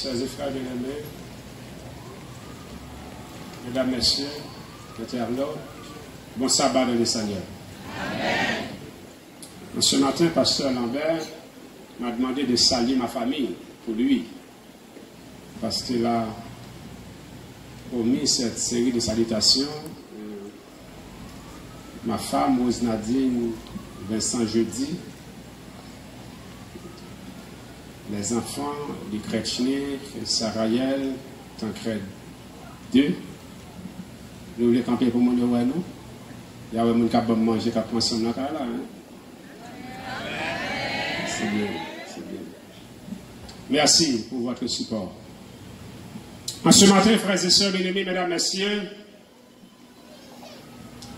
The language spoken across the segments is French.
Sœurs et frères bien-aimés, mesdames, messieurs, internautes, bon sabbat dans le Seigneur. Amen. Ce matin, pasteur Lambert m'a demandé de saluer ma famille pour lui, parce qu'il a omis cette série de salutations. Ma femme, Rose Nadine, Vincent Jeudi, les enfants, les Kretchner, Saraël, Tancred 2. Nous voulons camper pour mon nous. Il y a des gens qui ont mangé, qui ont pensé dans là. C'est bien, c'est bien. Merci pour votre support. En ce matin, frères et sœurs, bien-aimés, mesdames, messieurs,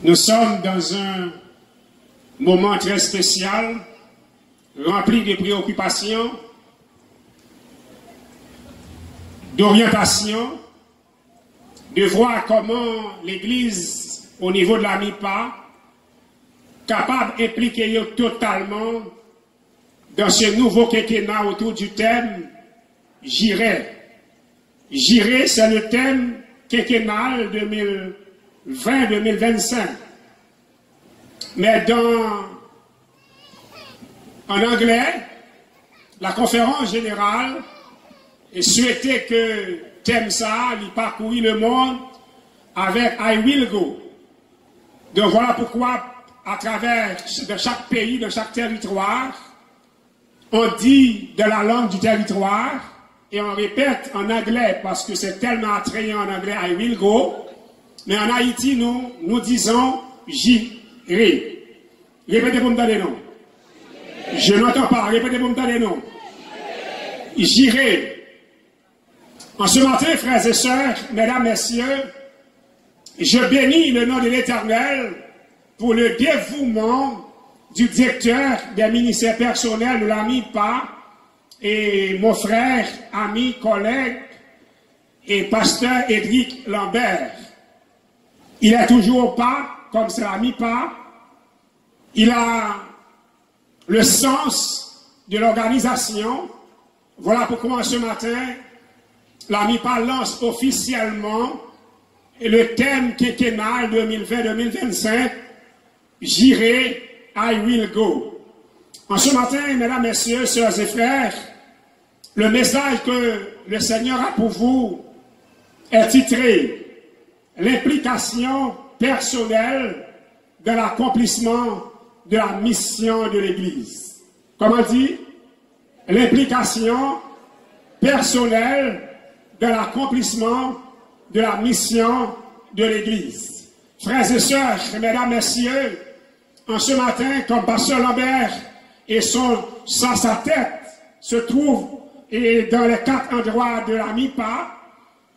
nous sommes dans un moment très spécial, rempli de préoccupations, d'orientation, de voir comment l'Église, au niveau de la MIPA, capable d'impliquer totalement dans ce nouveau quinquennat autour du thème « J'irai ». J'irai, c'est le thème quinquennal 2020-2025. Mais en anglais, la conférence générale souhaitait que thème ça, il parcourit le monde avec I will go. Donc voilà pourquoi, à travers de chaque pays, de chaque territoire, on dit de la langue du territoire et on répète en anglais parce que c'est tellement attrayant en anglais I will go. Mais en Haïti, nous disons j'irai. Répétez pour me donner non. Je n'entends pas. Répétez pour me donner non. J'irai. En ce matin, frères et sœurs, mesdames, messieurs, je bénis le nom de l'Éternel pour le dévouement du directeur des ministères personnels de la MIPA et mon frère, ami, collègue et pasteur Edric Lambert. Il est toujours au pas, comme c'est la MIPA. Il a le sens de l'organisation. Voilà pourquoi ce matin, la MIPA lance officiellement le thème quinquennal 2020-2025, J'irai, I will go. En ce matin, mesdames, messieurs, sœurs et frères, le message que le Seigneur a pour vous est titré l'implication personnelle de l'accomplissement de la mission de l'Église. Comment dit? L'implication personnelle de l'accomplissement de la mission de l'Église. Frères et sœurs, mesdames, messieurs, en ce matin, comme pasteur Lambert et sa tête se trouve dans les 4 endroits de la MIPA,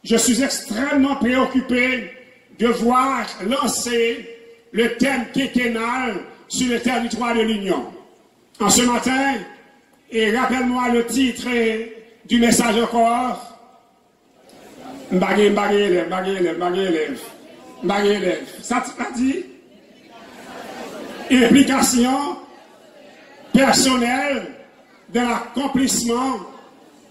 je suis extrêmement préoccupé de voir lancer le thème quinquennal sur le territoire de l'Union. En ce matin, et rappelle-moi le titre du message encore, Mbagé. Ça t'a dit? Implication personnelle de l'accomplissement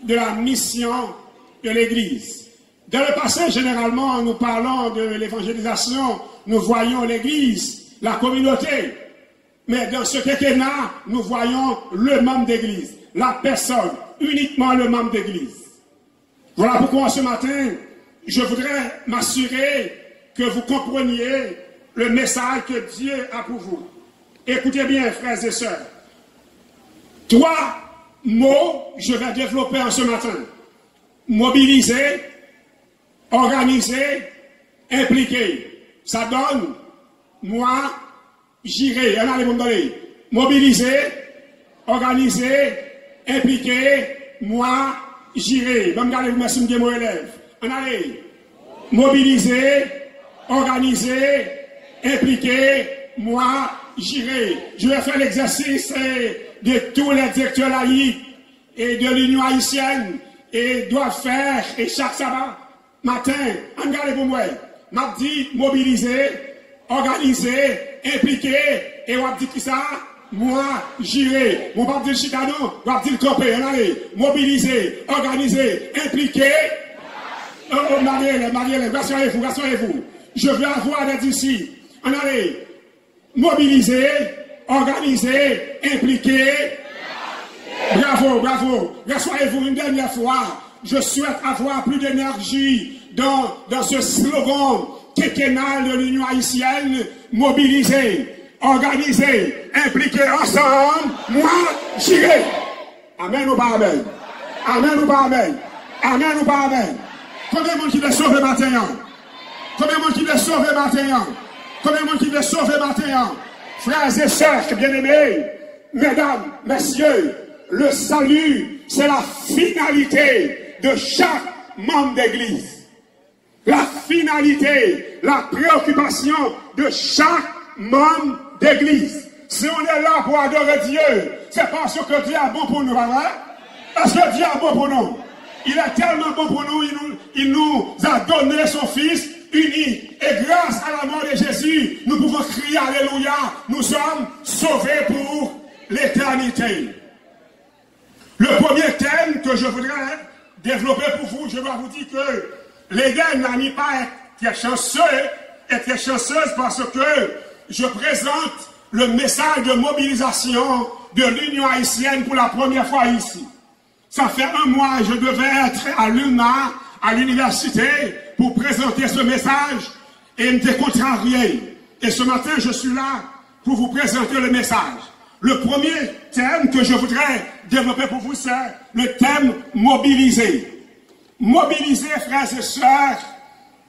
de la mission de l'Église. Dans le passé, généralement, nous parlons de l'évangélisation, nous voyons l'Église, la communauté. Mais dans ce quinquennat, nous voyons le membre d'Église, la personne, uniquement le membre d'Église. Voilà pourquoi ce matin, je voudrais m'assurer que vous compreniez le message que Dieu a pour vous. Écoutez bien, frères et sœurs. 3 mots je vais développer en ce matin. Mobiliser, organiser, impliquer. Ça donne, moi, j'irai. Il y en a les bons données. Mobiliser, organiser, impliquer, moi, j'irai. Bon, regardez, vous merci, mon élève. En allez. Mobiliser, organiser, impliquer, moi, j'irai. Je vais faire l'exercice de tous les directeurs laïcs et de l'Union haïtienne et doivent faire, et chaque sabbat matin, regardez pour moi, m'a dit mobiliser, organiser, impliquer, et on dit qui ça? moi, j'irai. Mon pape dit chicano, mon pape dit camper, on allait, mobiliser, organiser, impliquer. Oh, Marielle, rassurez-vous. Je veux avoir d'être ici. On allait, mobiliser, organiser, impliquer. Bravo. Rassurez-vous une dernière fois. Je souhaite avoir plus d'énergie dans ce slogan quinquennal de l'Union haïtienne. Mobiliser, organiser, impliquer ensemble. Moi, j'irai. Amen ou pas amen? Amen ou pas amen? Amen ou pas amen? Combien de monde qui veut sauver maintenant? Combien de monde qui veut sauver maintenant? Combien de monde qui veut sauver maintenant? Frères et sœurs bien-aimés, mesdames, messieurs, le salut, c'est la finalité de chaque membre d'église. La finalité, la préoccupation de chaque membre d'église. Si on est là pour adorer Dieu, c'est parce que Dieu est bon pour nous, pas vrai? Est-ce que Dieu est bon pour nous? Il est tellement bon pour nous, il nous a donné son Fils unique. Et grâce à la mort de Jésus, nous pouvons crier Alléluia. Nous sommes sauvés pour l'éternité. Le premier thème que je voudrais développer pour vous, je dois vous dire que l'Éden n'a mis pas être chanceux et très chanceuse parce que je présente le message de mobilisation de l'Union haïtienne pour la première fois ici. Ça fait un mois, je devais être à l'UMA, à l'université, pour présenter ce message et me contrarié. Et ce matin, je suis là pour vous présenter le message. Le premier thème que je voudrais développer pour vous, c'est le thème mobiliser. Mobiliser, frères et sœurs,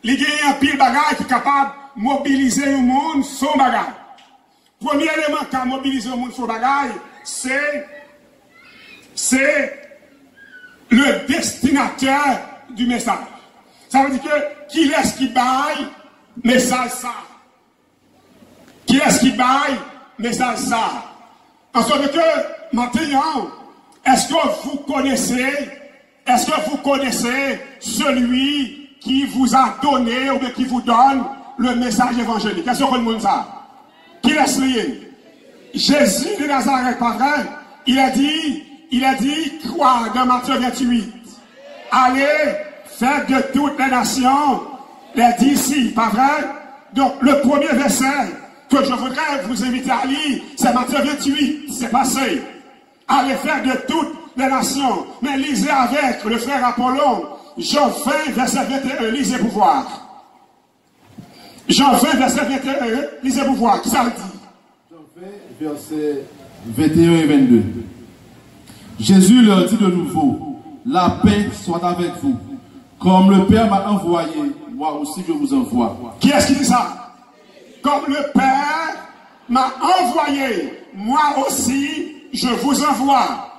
il y a un pile bagage qui est capable de mobiliser le monde sans bagage. Premier élément qui a mobilisé le monde sans bagage, c'est le destinateur du message. Ça veut dire que qui est-ce qui baille message ça? Qui est-ce qui baille message ça? En sorte que maintenant, est-ce que vous connaissez celui qui vous a donné ou bien qui vous donne le message évangélique? Est-ce que vous ça? Qui est-ce lié? Jésus de Nazareth, pas vrai? Il a dit quoi dans Matthieu 28? Allez, faites de toutes les nations les disciples, pas vrai? Donc, le premier verset que je voudrais vous inviter à lire, c'est Matthieu 28, c'est passé. Allez faire de toutes les nations. Mais lisez avec le frère Apollon, Jean 20, verset 21, lisez pour voir. Jean 20, verset 21, lisez pour voir, qui ça le dit? Jean 20, verset 21 et 22. Jésus leur dit de nouveau, la paix soit avec vous. Comme le Père m'a envoyé, moi aussi je vous envoie. Qui est-ce qui dit ça? Comme le Père m'a envoyé, moi aussi je vous envoie.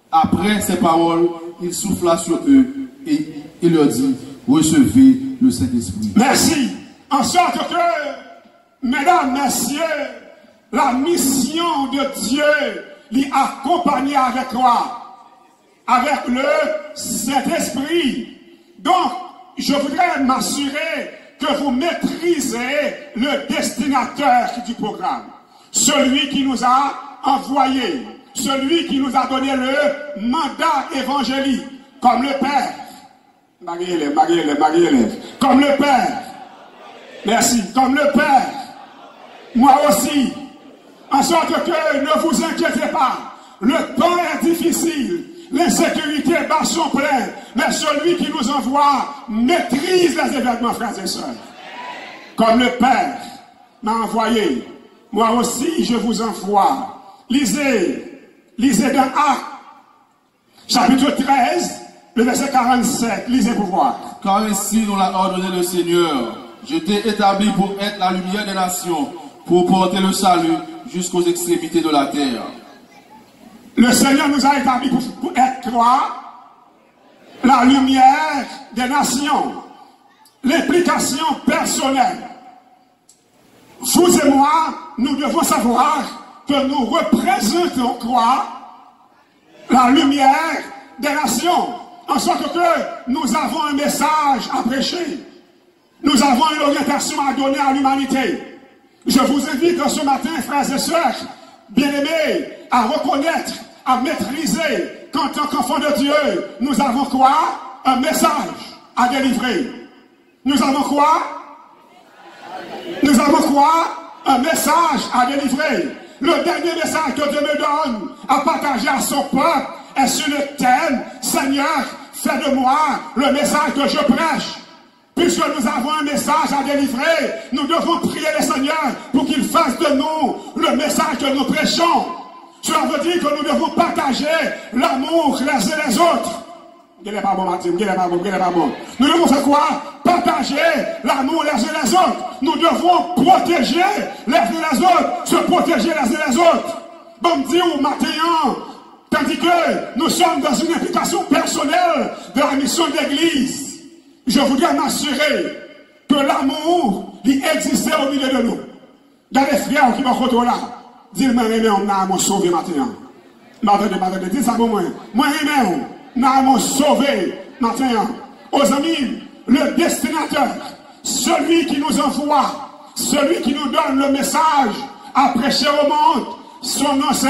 Après ces paroles, il souffla sur eux et il leur dit, recevez le Saint-Esprit. Merci. En sorte que, mesdames, messieurs, la mission de Dieu l'y accompagner avec quoi? Avec le Saint-Esprit. Donc, je voudrais m'assurer que vous maîtrisez le destinateur du programme. Celui qui nous a envoyés. Celui qui nous a donné le mandat évangélique. Comme le Père. Marie-Hélène. Comme le Père. Merci. Comme le Père. Moi aussi. En sorte que ne vous inquiétez pas. Le temps est difficile. L'insécurité bat son plein. Mais celui qui nous envoie maîtrise les événements, frères et sœurs. Comme le Père m'a envoyé. Moi aussi, je vous envoie. Lisez dans Actes, chapitre 13, le verset 47. Lisez pour voir. Car ainsi nous l'a ordonné le Seigneur. Je t'ai établi pour être la lumière des nations, pour porter le salut jusqu'aux extrémités de la terre. Le Seigneur nous a établi pour être quoi? La lumière des nations. L'implication personnelle. Vous et moi, nous devons savoir que nous représentons quoi? La lumière des nations. En sorte que nous avons un message à prêcher. Nous avons une orientation à donner à l'humanité. Je vous invite ce matin, frères et sœurs, bien-aimés, à reconnaître, à maîtriser qu'en tant qu'enfants de Dieu, nous avons quoi? Un message à délivrer. Nous avons quoi? Nous avons quoi? Un message à délivrer. Le dernier message que Dieu me donne à partager à son peuple est sur le thème « Seigneur, fais de moi le message que je prêche ». Puisque nous avons un message à délivrer, nous devons prier le Seigneur pour qu'il fasse de nous le message que nous prêchons. Cela veut dire que nous devons partager l'amour les uns les autres. Nous devons faire quoi? Partager l'amour les uns les autres. Nous devons protéger les uns les autres, se protéger les uns les autres. Bon Dieu, matin, tandis que nous sommes dans une implication personnelle de la mission de l'Église, je voudrais m'assurer que l'amour existait au milieu de nous. Dans les frères qui vont côté là, dis-moi, on a mon sauvé matin. M'attendez, dis ça pour moi. Moi, on a mon sauvé matin. Aux amis, le destinateur, celui qui nous envoie, celui qui nous donne le message à prêcher au monde, son nom c'est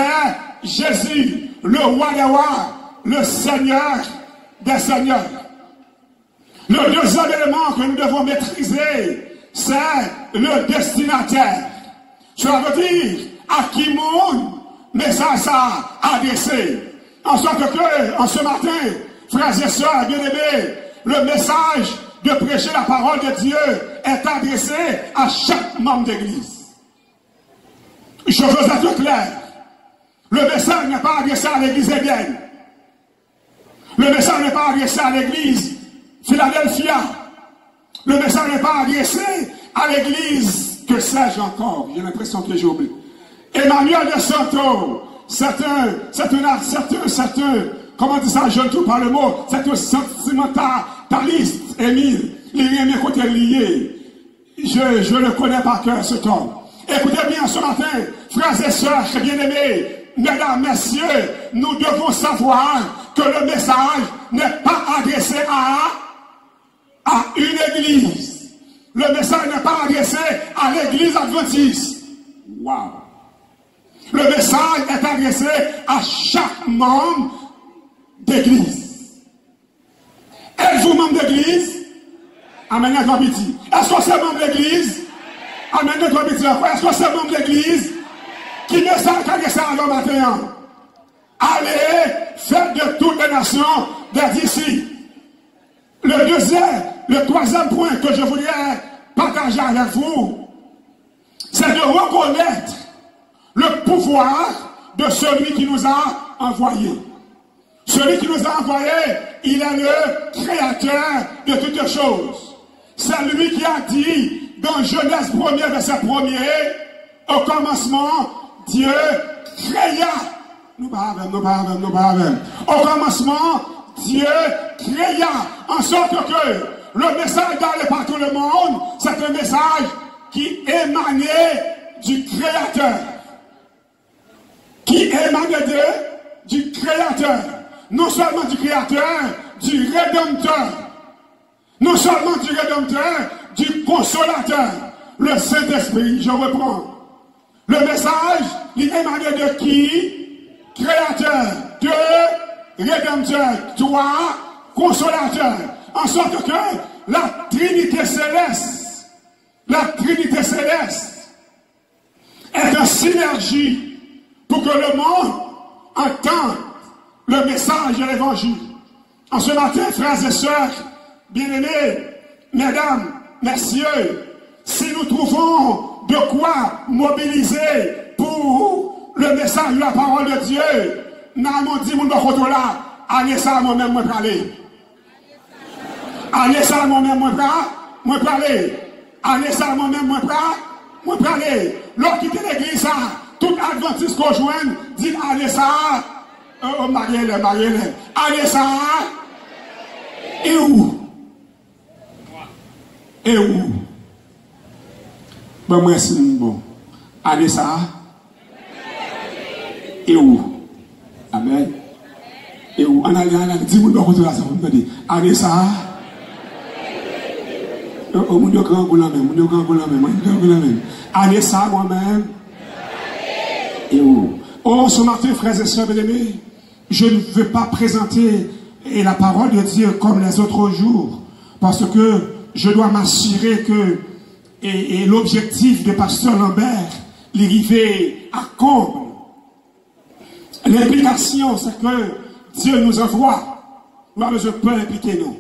Jésus, le roi des rois, le Seigneur des seigneurs. Le deuxième élément que nous devons maîtriser, c'est le destinataire. Cela veut dire à qui mon message ça adressé. En sorte que, en ce matin, frères et sœurs bien-aimés, le message de prêcher la parole de Dieu est adressé à chaque membre d'église. Je veux être clair. Le message n'est pas adressé à l'église ébienne. Le message n'est pas adressé à l'église Philadelphia. Le message n'est pas adressé à l'église, que sais-je encore, j'ai l'impression que j'ai oublié. Emmanuel de Santo, c'est un, comment dit ça, je ne trouve pas le mot, c'est un sentimentaliste, Émile, il est mes côtés liés. Je le connais par cœur, cet homme. Écoutez bien ce matin, frères et sœurs, bien-aimés, mesdames, messieurs, nous devons savoir que le message n'est pas adressé à une église. Le message n'est pas adressé à l'église adventiste. Wow. Le message est adressé à chaque membre d'église. Êtes-vous membre d'église? Amen, est-ce que c'est membre d'église? Amen, est-ce que c'est membre d'église? Qui message est adressé à l'homme matin? Allez, faites de toutes les nations des disciples. Le troisième point que je voudrais partager avec vous, c'est de reconnaître le pouvoir de celui qui nous a envoyés. Celui qui nous a envoyés, il est le créateur de toutes choses. C'est lui qui a dit dans Genèse 1er, verset 1er, au commencement, Dieu créa. Nous parlons. Au commencement, Dieu créa, en sorte que le message d'aller par tout le monde, c'est un message qui émanait du Créateur. Qui émanait du Créateur. Non seulement du Créateur, du Rédempteur. Non seulement du Rédempteur, du Consolateur. Le Saint-Esprit, je reprends. Le message, il émanait de qui? Créateur, de Rédempteur, toi, Consolateur. En sorte que la Trinité céleste est en synergie pour que le monde entende le message de l'évangile. En ce matin, frères et sœurs, bien-aimés, mesdames, messieurs, si nous trouvons de quoi mobiliser pour le message de la parole de Dieu, nous avons dit, mon docteur là, allez ça moi-même, moi parler. Allez ça moi-même, moi parler. Allez ça moi-même, moi parler. Lorsqu'il quitte l'église, ça, tout adventiste qu'on joint, dit allez ça, mariez-le. Allez ça, et où? Ben, moi, c'est bon. Allez ça, et où? Amen. Et où? On a dis-moi de retour là, ça vous me dit. Allez ça. Mon Dieu, quand vous l'avez, allez ça moi-même. Oh, ce matin, frères et sœurs bien-aimés, je ne veux pas présenter la parole de Dieu comme les autres jours, parce que je dois m'assurer que et l'objectif de Pasteur Lambert, l'arrivée à comble. L'implication, c'est que Dieu nous envoie. Moi, je peux impliquer nous.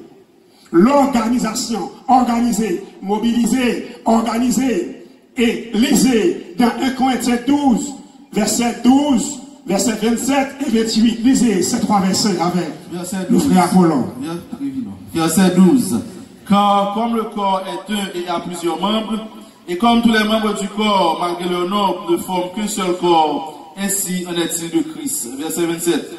L'organisation, organiser, mobiliser, organiser et lisez dans 1 Corinthiens 12, verset 12, verset 27 et 28. Lisez ces trois versets avec le frère Apollon. Verset 12. Car comme le corps est un et a plusieurs membres, et comme tous les membres du corps, malgré leur nombre, ne forment qu'un seul corps, ainsi en est-il de Christ. Verset 27.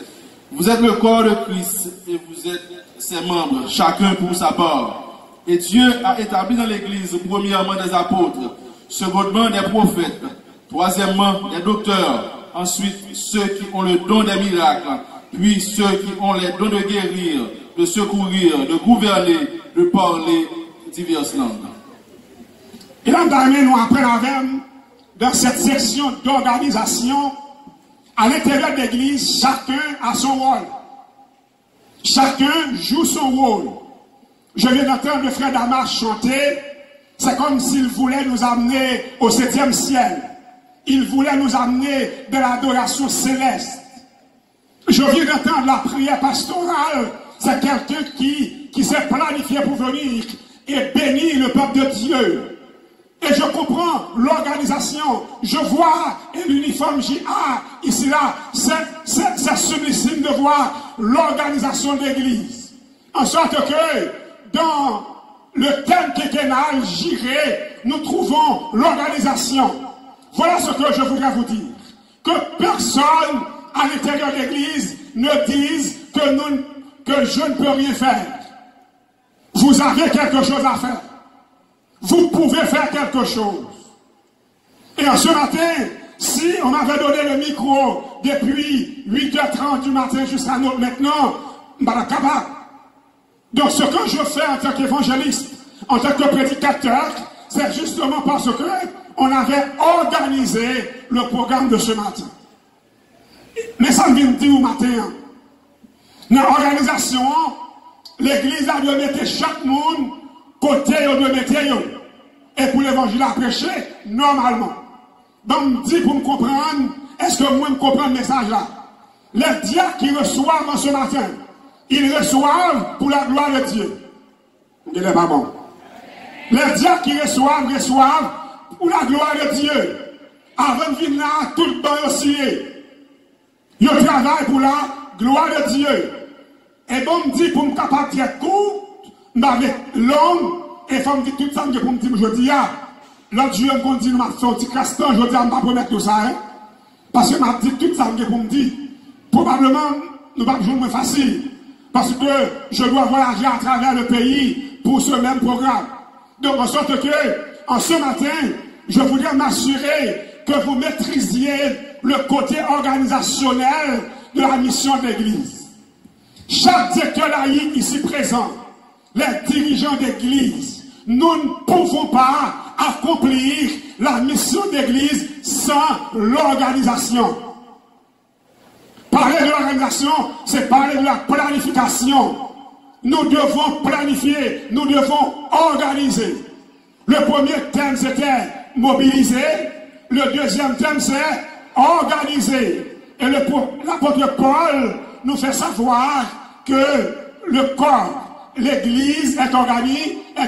Vous êtes le corps de Christ et vous êtes ses membres, chacun pour sa part. Et Dieu a établi dans l'Église, premièrement des apôtres, secondement des prophètes, troisièmement des docteurs, ensuite ceux qui ont le don des miracles, puis ceux qui ont les dons de guérir, de secourir, de gouverner, de parler diverses langues. Et là, nous apprenons dans cette section d'organisation, à l'intérieur de l'Église, chacun a son rôle. Chacun joue son rôle. Je viens d'entendre le frère Damas chanter. C'est comme s'il voulait nous amener au 7e ciel. Il voulait nous amener de l'adoration céleste. Je viens d'entendre la prière pastorale. C'est quelqu'un qui s'est planifié pour venir et bénir le peuple de Dieu. Et je comprends l'organisation. Je vois l'uniforme JA ici là. C'est sublime de voir l'organisation de l'Église. En sorte que dans le thème quinquennal, j'irai, nous trouvons l'organisation. Voilà ce que je voudrais vous dire. Que personne à l'intérieur de l'Église ne dise que je ne peux rien faire. Vous avez quelque chose à faire. Vous pouvez faire quelque chose. Et en ce matin, si on m'avait donné le micro depuis 8h30 du matin jusqu'à maintenant, donc ce que je fais en tant qu'évangéliste, en tant que prédicateur, c'est justement parce que on avait organisé le programme de ce matin. Mais ça me vient de dire au matin, dans l'organisation, l'Église a dû mettre chaque monde côté de météo. Et pour l'évangile à prêcher, normalement. Donc, me dit pour me comprendre, est-ce que moi je comprends le message là? Les diacres qui reçoivent en ce matin, ils reçoivent pour la gloire de Dieu. Il est pas bon. Les diacres qui reçoivent pour la gloire de Dieu. Avant de venir là, tout le temps aussi. Ils travaillent pour la gloire de Dieu. Et bon, me dit pour me capable de être court, avec l'homme, et faut me dire tout ça, pour me dire, je dis, l'autre jour, je me dit, nous m'avons fait un petit castan, je dis, je ne vais pas promettre tout ça, hein. Parce que m'a dit tout ça, pour me dire, probablement, nous ne pas jouer facile. Parce que je dois voyager à travers le pays pour ce même programme. Donc, en sorte que, en ce matin, je voudrais m'assurer que vous maîtrisiez le côté organisationnel de la mission de l'Église. Chaque directeur laïque ici présent, les dirigeants d'église, nous ne pouvons pas accomplir la mission d'église sans l'organisation. Parler de l'organisation, c'est parler de la planification. Nous devons planifier, nous devons organiser. Le premier thème, c'était mobiliser. Le deuxième thème, c'est organiser. Et l'apôtre Paul nous fait savoir que le corps, l'Église est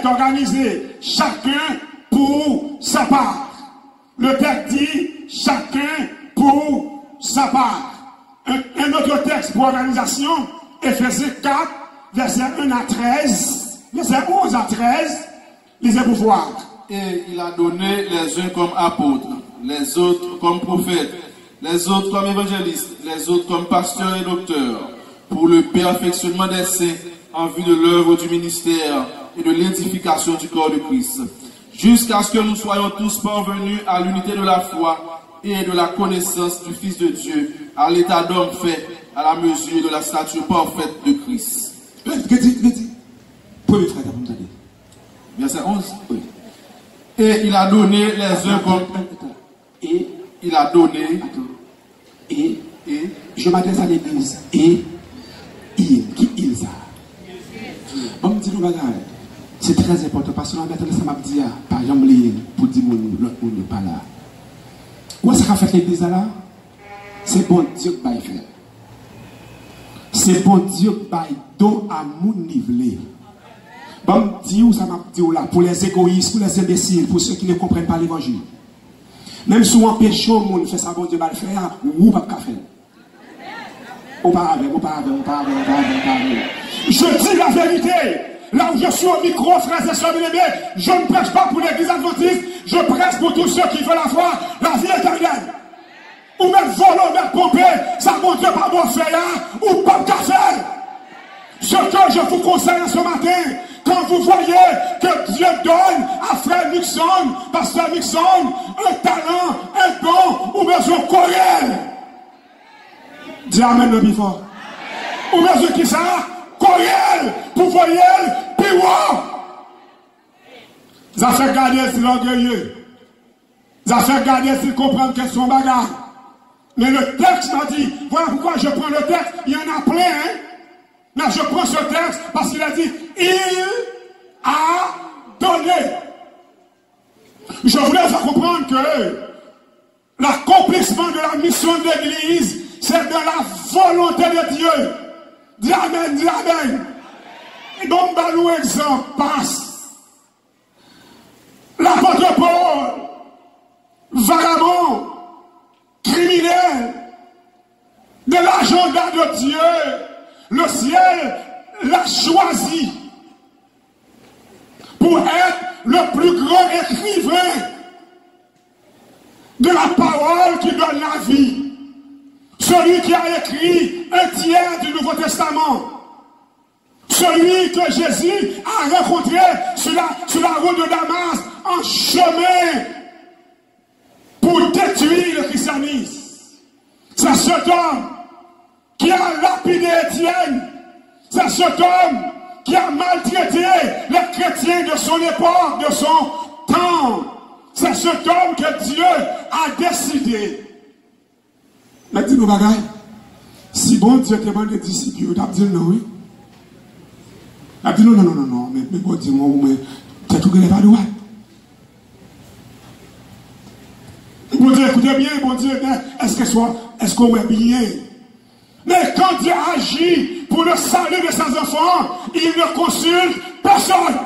organisée, chacun pour sa part. Le texte dit chacun pour sa part. Un autre texte pour organisation, Éphésiens 4, verset 1 à 13, verset 11 à 13, lisez pour voir. Et il a donné les uns comme apôtres, les autres comme prophètes, les autres comme évangélistes, les autres comme pasteurs et docteurs, pour le perfectionnement des saints, en vue de l'œuvre du ministère et de l'édification du corps de Christ, jusqu'à ce que nous soyons tous parvenus à l'unité de la foi et de la connaissance du Fils de Dieu, à l'état d'homme fait à la mesure de la stature parfaite de Christ. Verset 11. Oui. Et il a donné les uns comme... Et il a donné Et je m'adresse à l'église. Et il, qui il ça? Bon, me dit nous bagarre. C'est très important parce que nous avons ça m'a dit par exemple pour dire l'autre monde n'est pas là. Où est-ce qu'a fait l'église là? C'est bon Dieu qui va y faire. C'est bon Dieu qui va y donner à mon nivelé. Bon, Dieu, ça m'a dit là, pour les égoïstes, pour les imbéciles, pour ceux qui ne comprennent pas l'évangile. Même si on empêche le monde de faire ça, bon Dieu va le faire, ou pas faire. Auparavant. Je dis la vérité. Là où je suis au micro, frères et sœurs bien-aimés, je ne prêche pas pour l'église adventiste, je prêche pour tous ceux qui veulent avoir la vie éternelle. Ou même voler, ou même pomper, ça montre pas bon faire, ou pas de faire. Ce que je vous conseille ce matin, quand vous voyez que Dieu donne à frère Nixon, pasteur Nixon, un talent, un don, ou besoin Corel. Dis amen le bifort. Ou besoin qui ça? Corel, pour voyer, piwa. Ça fait garder si l'orgueilleux. Ça fait garder s'il comprend que son bagarre. Mais le texte m'a dit, voilà pourquoi je prends le texte, il y en a plein, hein. Mais je prends ce texte parce qu'il a dit, il a donné. Je voulais faire comprendre que l'accomplissement de la mission de l'Église, c'est de la volonté de Dieu. Dis amen, dis amen. Et donc, nous exemple passe. L'apôtre Paul, vagabond, criminel, de l'agenda de Dieu, le ciel l'a choisi pour être le plus grand écrivain de la parole qui donne la vie. Celui qui a écrit un tiers du Nouveau Testament. Celui que Jésus a rencontré sur la route de Damas en chemin pour détruire le christianisme. C'est cet homme qui a lapidé Étienne. C'est cet homme qui a maltraité les chrétiens de son époque, de son temps. C'est cet homme que Dieu a décidé. Mais dis-nous, bagaille, si bon Dieu te demande des disciples, tu as dit non, oui. Tu as dit non, mais bon Dieu, mais tu as tout gagné pas de droit. Bon Dieu, écoutez bien, bon Dieu, est-ce qu'on est bien? Mais quand Dieu agit pour le salut de ses enfants, il ne consulte personne.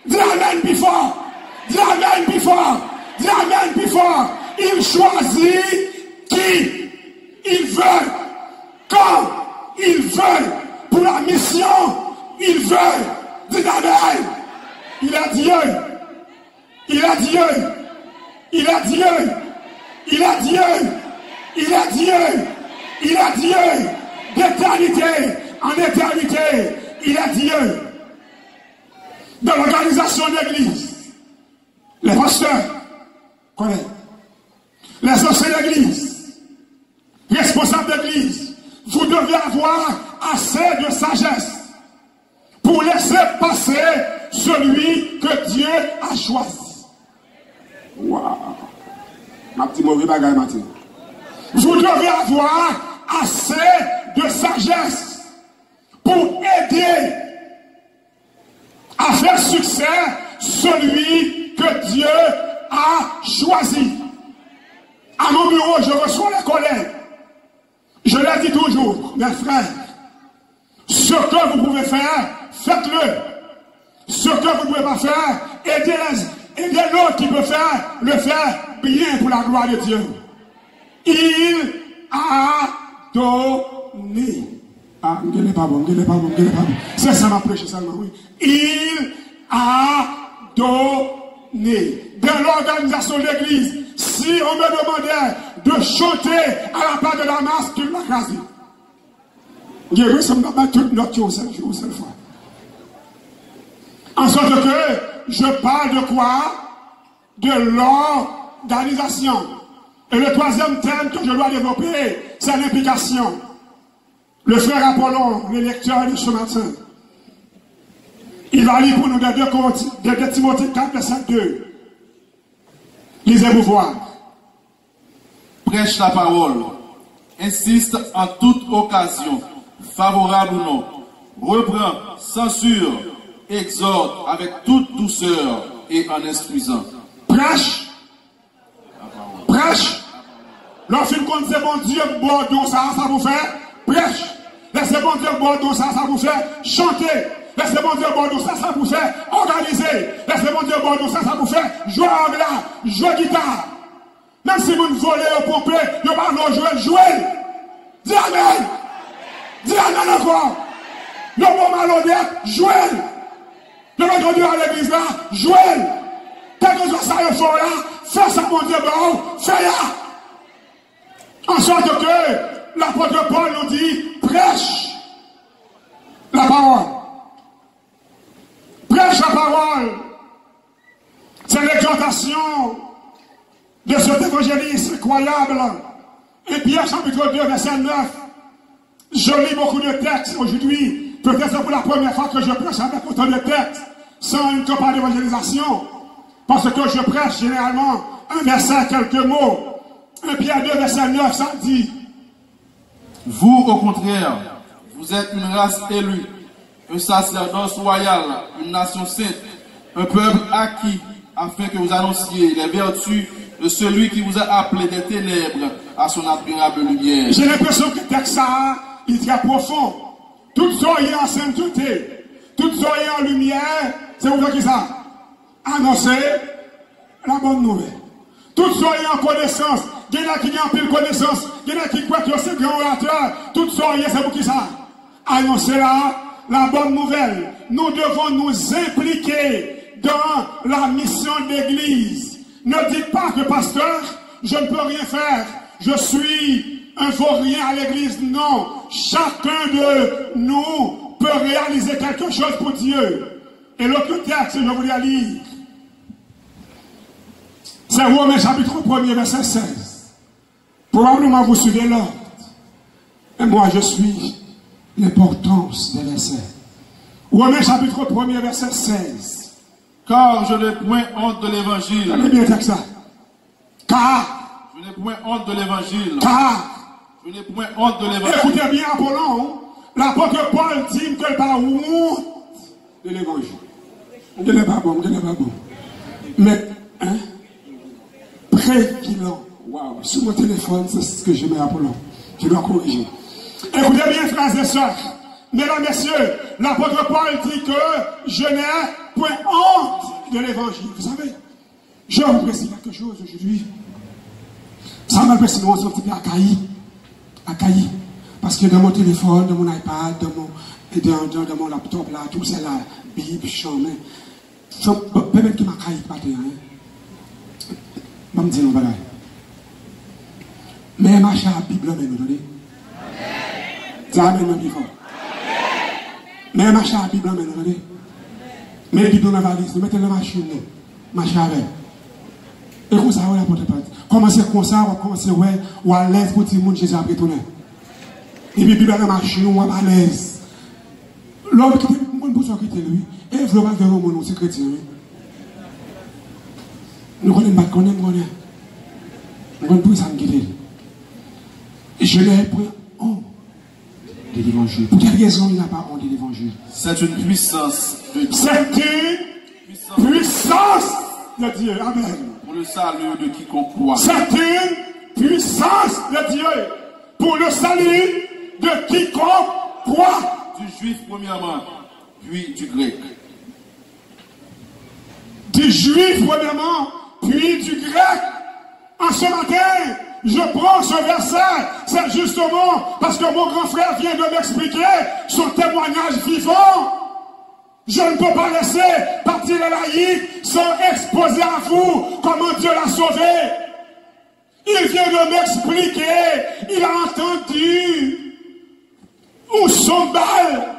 Dis amen plus fort. Dis amen plus fort. Dis amen plus fort. Il choisit qui il veut, quand il veut, pour la mission, il veut. Dis amen. Il a Dieu. Il a Dieu. Il a Dieu. Il a Dieu. Il a Dieu. Il a Dieu. D'éternité en éternité. Il a Dieu. Dans l'organisation de l'Église, les pasteurs connaissent. Les anciens de l'Église, responsables de l'Église, vous devez avoir assez de sagesse pour laisser passer celui que Dieu a choisi. Waouh! Ma petite mauvaise bagaille, Mathieu. Vous devez avoir assez de sagesse pour aider à faire succès celui que Dieu a choisi. À mon bureau, je reçois les collègues. Je leur dis toujours, mes frères, ce que vous pouvez faire, faites-le. Ce que vous ne pouvez pas faire, aidez l'autre qui peut faire, le faire bien pour la gloire de Dieu. Il a donné. Ah, ne n'est pas bon. C'est ça ma prêche seulement, oui. Il a donné. Dans l'organisation de l'Église, si on me demandait de chanter à la part de la masse, tu l'as crasé. Je veux ça me battre toute notre chose, une seule fois. En sorte que je parle de quoi? De l'organisation. Et le troisième thème que je dois développer, c'est l'implication. Le frère Apollon, le lecteur de ce matin, il va lire pour nous de 2 Timothée 4, verset 2. Lisez-vous voir. Prêche la parole, insiste en toute occasion, favorable ou non, reprend, censure, exhorte avec toute douceur et en instruisant. Prêche. Prêche. Lorsqu'il compte c'est bon Dieu, bon don ça vous fait. Prêche. Laissez bon Dieu, bon don ça vous fait. Chanter. Laissez bon Dieu, bon don ça vous fait. Organiser. Laissez bon Dieu, bon don ça vous fait. Jouer en là, jouer guitare. Même si vous volez au pompé, vous ne pouvez pas jouer. Dis Amen. Dis Amen encore. Le bon malhonnête, jouez. Le bon Dieu à l'église là, jouez. Quelque chose ça le fort là, fais ça mon Dieu, bon, fais-la. En sorte que l'apôtre Paul nous dit, prêche la parole. Prêche la parole. C'est l'exhortation de cet évangéliste incroyable. Et Pierre chapitre 2, verset 9. Je lis beaucoup de textes aujourd'hui. Peut-être pour la première fois que je prêche avec autant de textes, sans une campagne d'évangélisation. Parce que je prêche généralement un verset, quelques mots. 1 Pierre 2, verset 9, ça dit. Vous, au contraire, vous êtes une race élue, un sacerdoce royal, une nation sainte, un peuple acquis, afin que vous annonciez les vertus de celui qui vous a appelé des ténèbres à son admirable lumière. J'ai l'impression que le texte ça, il est très profond. Tout soyez en sainteté, tout soyez en lumière, c'est vous qui ça? Annoncer la bonne nouvelle. Tout soyez en connaissance. Il y en a qui ont pile connaissance. Il y en a qui croient que c'est grand orateur. Tout soyez, c'est vous qui ça? Annoncer la bonne nouvelle. Nous devons nous impliquer dans la mission de l'Église. Ne dites pas que pasteur, je ne peux rien faire. Je suis un vaurien à l'Église. Non. Chacun de nous peut réaliser quelque chose pour Dieu. Et l'autre texte, je voulais lire. C'est Romains chapitre 1er, verset 16. Probablement vous suivez l'ordre. Et moi je suis l'importance des versets. Romains chapitre 1er, verset 16. Car je n'ai point honte de l'évangile. Allez bien avec ça. Car. Je n'ai point honte de l'évangile. Car. Je n'ai point honte de l'évangile. Écoutez bien Apollon. L'apôtre Paul dit que pas honte de l'évangile. Je n'ai pas bon, je n'ai pas bon. Mais, hein? Prévilant. Waouh, sur mon téléphone, c'est ce que je mets à Apollon. Je dois corriger. Écoutez bien, frères et sœurs. Mesdames, messieurs, l'apôtre Paul dit que je n'ai point honte de l'évangile. Vous savez, je vous précise quelque chose aujourd'hui. Ça m'a précisé, on s'en petit peu accailli. Parce que dans mon téléphone, dans mon iPad, dans mon laptop, là, tout ça, là, Bible, chemin. Peut-être qui m'a accailli, pas de rien. Je me dis non, voilà. Mais ma chère Bible, mais nous donnez. C'est Amen, non, plus fort. Mais ma chère Bible, mais nous donnez. Mais la Bible dans la valise, nous mettons la machine, ma chère avec. Et comme ça, on a porté partie. Commencez comme ça, on commence ou à l'aise pour tout le monde, Jésus a retourné. Et puis, Bible dans la machine, on est à l'aise. L'homme qui était, moi, je suis quitté lui. Et je veux pas que nous, c'est chrétien, oui. Nous connaissons pas, nous connaissons. Nous connaissons ça me guider. Je n'ai point honte de l'évangile. Pour quelle raison il n'a pas honte de l'évangile? C'est une puissance de Dieu. C'est une puissance de Dieu. Amen. Pour le salut de quiconque croit. C'est une puissance de Dieu. Pour le salut de quiconque croit. Du juif premièrement, puis du grec. Du juif premièrement, puis du grec. En ce matin, je prends ce verset, c'est justement parce que mon grand frère vient de m'expliquer son témoignage vivant. Je ne peux pas laisser partir les laïcs sans exposer à vous comment Dieu l'a sauvé. Il vient de m'expliquer, il a entendu où son balle.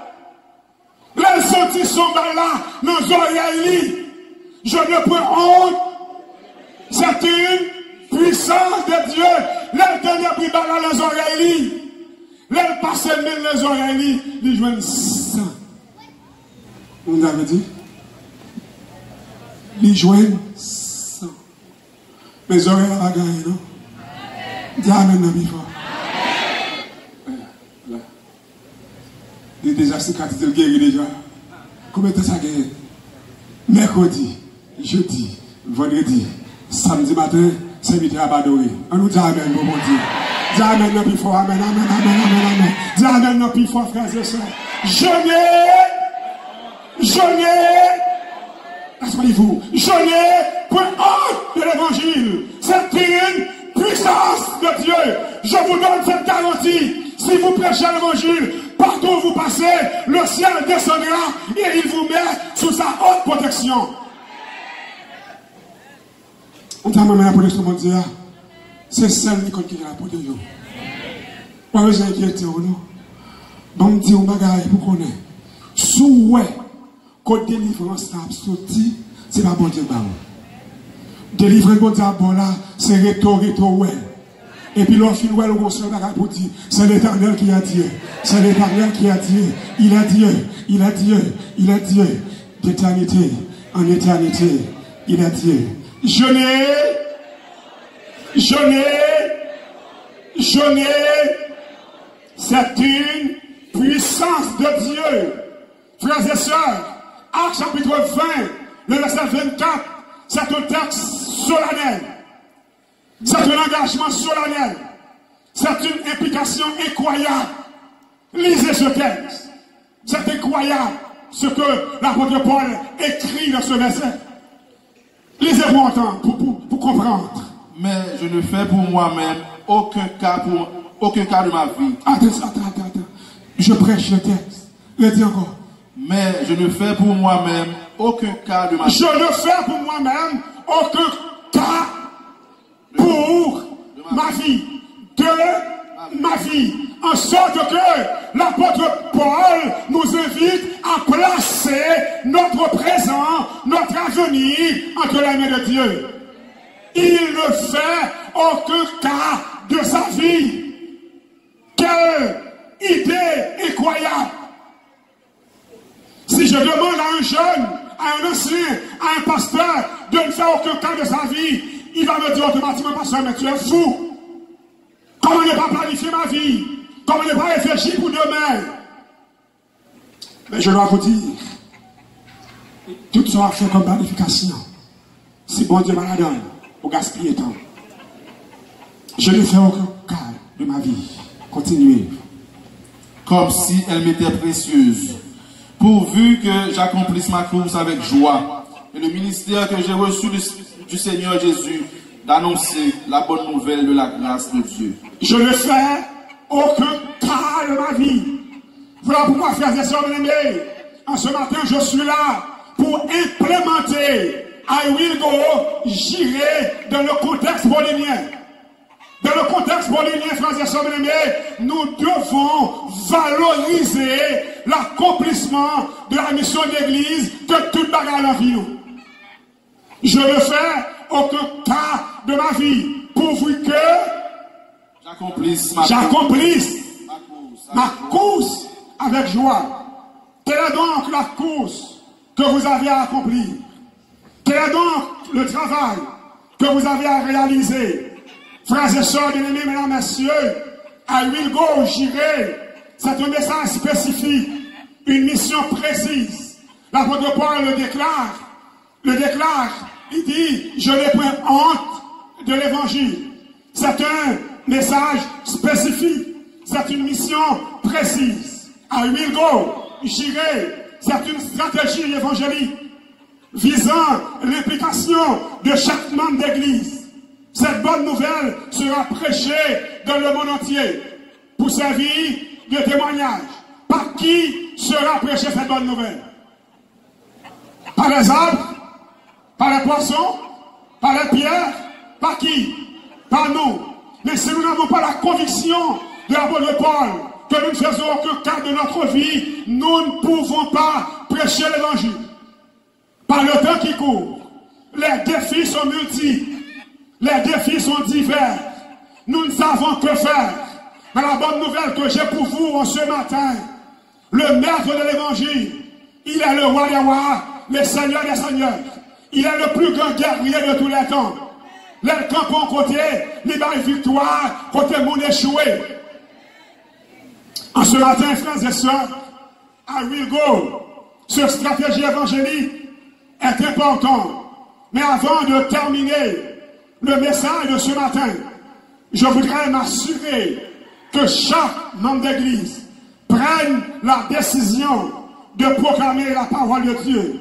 Là, sorti son balle là, dans les oreilles. Je ne peux honte. C'est une puissance de Dieu. Là, dernier pris balle dans les oreilles. Là, il passe même les oreilles. Il joue ça. Vous avez dit? Il joue ça. Mes oreilles à gagner, non? Dis Amen, non, il faut. cicatrice de guéri déjà. Combien de temps ça guérit? Mercredi, jeudi, vendredi, samedi matin, serviteur à adorer. On nous dit amen, bon Dieu. Dis amen, non, plus fort, amen, amen, amen, amen, amen. Dis amen, non, plus fort, frères et sœurs. Je n'ai, assoyez-vous, je n'ai point honte de l'évangile. C'est une puissance de Dieu. Je vous donne cette garantie. Si vous prêchez l'évangile, partout où vous passez, le ciel descendra et il vous met sous sa haute protection. On t'a demandé la protection de Dieu. C'est celle qui est la protection. Pas besoin d'inquiéter, non? Bon, Dieu, on bagaille pour qu'on ait. Souhait que délivrance n'a sorti, c'est pas bon Dieu. Délivrer bon Dieu, bon là, c'est réto, ouais. Et puis l'on finit, on se regarde pour dire, c'est l'Éternel qui a dit. C'est l'Éternel qui a dit. Il a Dieu, il a Dieu, il a Dieu. D'éternité en éternité, il a Dieu. Je n'ai, c'est une puissance de Dieu. Frères et sœurs, Actes chapitre 20, le verset 24, c'est un texte solennel. C'est un engagement solennel. C'est une implication incroyable. Lisez ce texte. C'est incroyable ce que l'apôtre Paul écrit dans ce verset. Lisez-vous entendre pour comprendre. Mais je ne fais pour moi-même aucun cas de ma vie. Attends. Je prêche le texte. Le dis encore. Mais je ne fais pour moi-même aucun cas de ma vie. Je ne fais pour moi-même aucun cas pour ma vie. De ma vie. En sorte que l'apôtre Paul nous invite à placer notre présent, notre avenir entre les mains de Dieu. Il ne fait aucun cas de sa vie. Quelle idée incroyable! Si je demande à un jeune, à un ancien, à un pasteur de ne faire aucun cas de sa vie, il va me dire automatiquement, pasteur, mais tu es fou. Comment ne pas planifier ma vie? Comment ne pas réfléchir pour demain? Mais je dois vous dire, tout sera fait comme planification. Si bon Dieu m'a la donne, pour gaspiller temps. Je ne fais aucun cas de ma vie. Continuez. Comme si elle m'était précieuse. Pourvu que j'accomplisse ma course avec joie. Et le ministère que j'ai reçu du Seigneur Jésus, d'annoncer la bonne nouvelle de la grâce de Dieu. Je ne fais aucun cas de ma vie. Voilà pourquoi, frères et sœurs bien-aimés, en ce matin, je suis là pour implémenter I will go, j'irai dans le contexte bolivien. Dans le contexte bolivien, frères et sœurs bien-aimés, nous devons valoriser l'accomplissement de la mission de l'Église de toute bagarre en vie. Je ne fais aucun cas de ma vie, pourvu que j'accomplisse ma course avec joie. Quelle est donc la course que vous avez à accomplir? Quel est donc le travail que vous avez à réaliser? Frères et sœurs bien-aimés, mesdames, messieurs, I will go, j'irai. C'est un message spécifique, une mission précise. L'apôtre Paul le déclare, il dit, je n'ai point honte de l'évangile. C'est un message spécifique, c'est une mission précise. I will go, j'irai. C'est une stratégie évangélique visant l'implication de chaque membre d'église. Cette bonne nouvelle sera prêchée dans le monde entier pour servir de témoignage. Par qui sera prêchée cette bonne nouvelle? Par les arbres? Par les poissons? Par les pierres? Par qui? Par nous. Mais si nous n'avons pas la conviction de l'apôtre Paul que nous ne faisons aucun cas de notre vie, nous ne pouvons pas prêcher l'évangile. Par le temps qui court, les défis sont multiples, les défis sont divers. Nous ne savons que faire. Mais la bonne nouvelle que j'ai pour vous en ce matin, le maître de l'évangile, il est le roi des rois, le seigneur des seigneurs. Il est le plus grand guerrier de tous les temps. Les campons côté, les barres victoire, côté monde échoué. En ce matin, frères et sœurs, I will go. Cette stratégie évangélique est importante. Mais avant de terminer le message de ce matin, je voudrais m'assurer que chaque membre d'église prenne la décision de proclamer la parole de Dieu.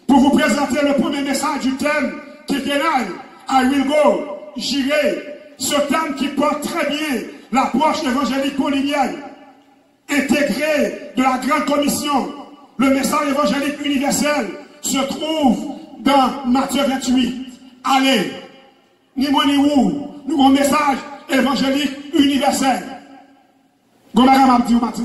Pour vous présenter le premier message du thème qui est là, I will go, j'irai. Ce thème qui porte très bien l'approche évangélique paulinienne, intégrée de la Grande Commission. Le message évangélique universel se trouve dans Matthieu 28. Allez, ni moi ni vous, nous avons un message évangélique universel. Gomaram a dit au matin,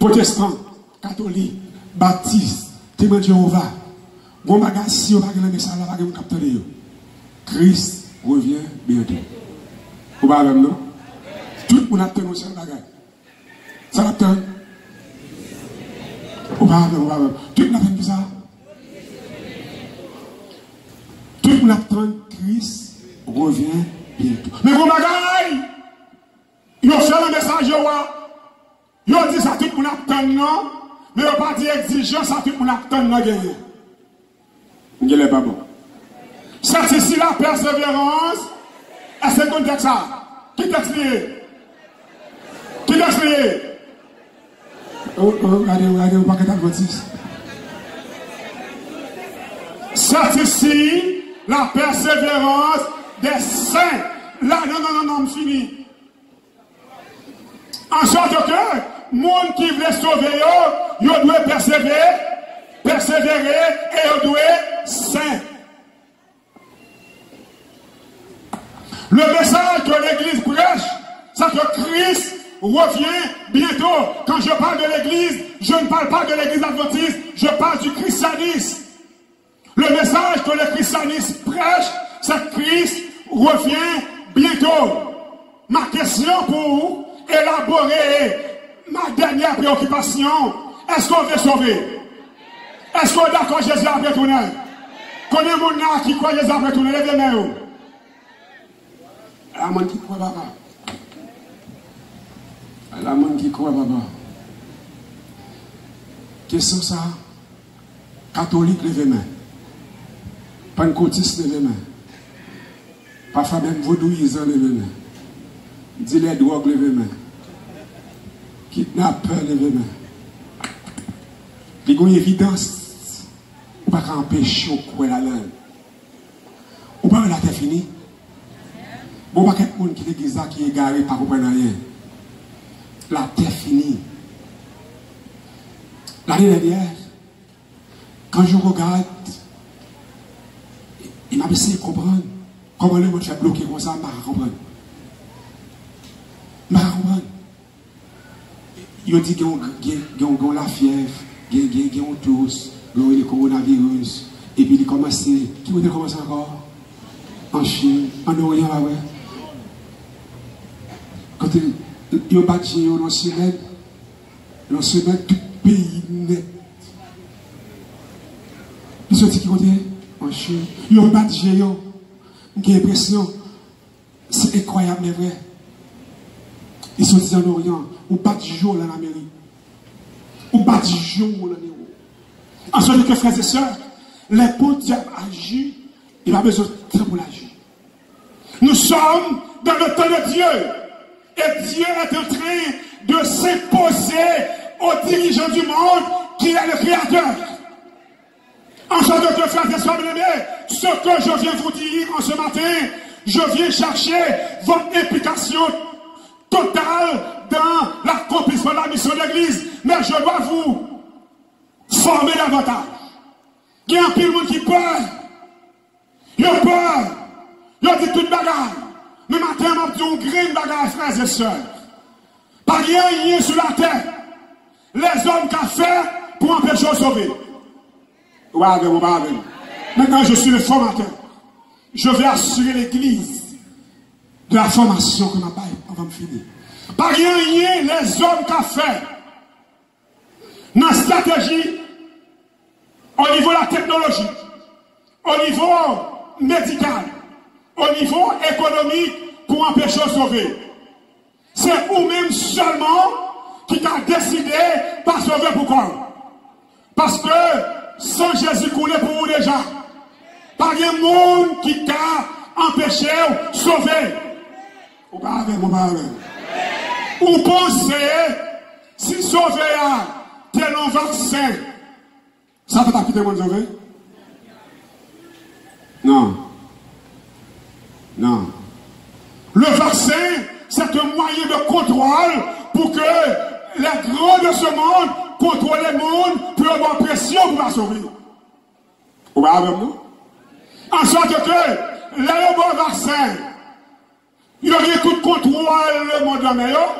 protestants, catholiques, baptistes, témoins de Jéhovah, Gomaram, si on va gagner le message, on va gagner le capteur de Dieu. Christ revient bientôt. Vous ne voyez pas, non? Tout le monde a tenu sur le bagage. Ça l'a tenu. Vous ne voyez pas, tout le monde a tenu ça. Tout le monde a tenu Christ revient bientôt. Mais vous bagaille, ils ont fait le message, ils ont dit ça, tout le monde a tenu, non? Mais ils n'ont pas dit exigeant, ça, tout le monde a tenu, non? Il n'est pas bon. C'est ici la persévérance. Est-ce qu'on dit ça? Qui t'explique? Qui t'explique? Regardez, vous parlez d'adventiste. C'est ici la persévérance des saints. Là, non, fini. En sorte que, le monde qui veut sauver, il doit persévérer, et il doit saint. Le message que l'Église prêche, c'est que Christ revient bientôt. Quand je parle de l'Église, je ne parle pas de l'Église adventiste, je parle du christianisme. Le message que le christianisme prêche, c'est que Christ revient bientôt. Ma question pour vous, élaborer ma dernière préoccupation, est-ce qu'on veut sauver? Est-ce qu'on est d'accord Jésus a retourné? Connais mon âme qui croit Jésus a retourné? Levez les mains. La main qui croit papa. La main qui croit papa. Question ça. Catholique, levez les mains. Pentecôtiste, levez les mains. Parfois même vaudouisant, levez les mains. Dealer drogue, levez les mains. Kidnappeur, levez les mains. Il y a une évidence. On ne peut pas empêcher de la langue. On ne peut pas la terre finie. Bon, pas quelqu'un qui est église qui est égaré, pas comprendre rien. La terre finie. L'année dernière, quand je regarde, il m'a essayé de comprendre comment le monde fait bloquer comme ça, je ne peux pas comprendre. Je ne peux pas comprendre. Il dit qu'il y a la fièvre, il y a tous, il y a le coronavirus, et puis il commence, qui veut commencer encore? En Chine, en Orient, là, ouais. Quand il y a bâti dans le semaine, tout pays net. Il se dit qu'il y en Chine. Il y a bâti, j'ai l'impression, c'est incroyable, mais vrai. Il se dit en Orient, on bâti jour en Amérique. On bâti jour en Europe. Ensuite, que frères et sœurs, les bons diables agissent, il a besoin de très bon agir. Nous sommes dans le temps de Dieu. Et Dieu est en train de s'imposer aux dirigeants du monde qui est le Créateur. En sorte que, frères et sœurs bien-aimés, ce que je viens vous dire en ce matin, je viens chercher votre implication totale dans l'accomplissement de la mission de l'Église. Mais je dois vous former davantage. Il y a un pile de monde qui peur. Il a peur. Il a dit toute bagarre. Mais matin, on a dit un grain de bagarre, frères et sœurs. Pas rien sur la terre. Les hommes qui ont fait pour empêcher de sauver. Maintenant, je suis le formateur. Je vais assurer l'Église de la formation que ma baille avant de finir. Pas rien les hommes qui ont fait dans la stratégie au niveau de la technologie, au niveau médical, au niveau économique pour empêcher de sauver. C'est vous-même seulement qui t'a décidé de pas sauver pourquoi? Parce que sans Jésus coulé pour vous déjà. Pas de monde qui t'a empêché de sauver. Ou pas avec, ou pas avec. Ou pensez, si sauver tel un vaccin, ça peut t'appuyer de sauver? Non. Non. Le vaccin, c'est un moyen de contrôle pour que les grands de ce monde contrôlent le monde pour avoir pression pour la sauver. Ou pas avec nous? En sorte que les bons vaccins, il y a tout contrôle le monde dans le meilleur,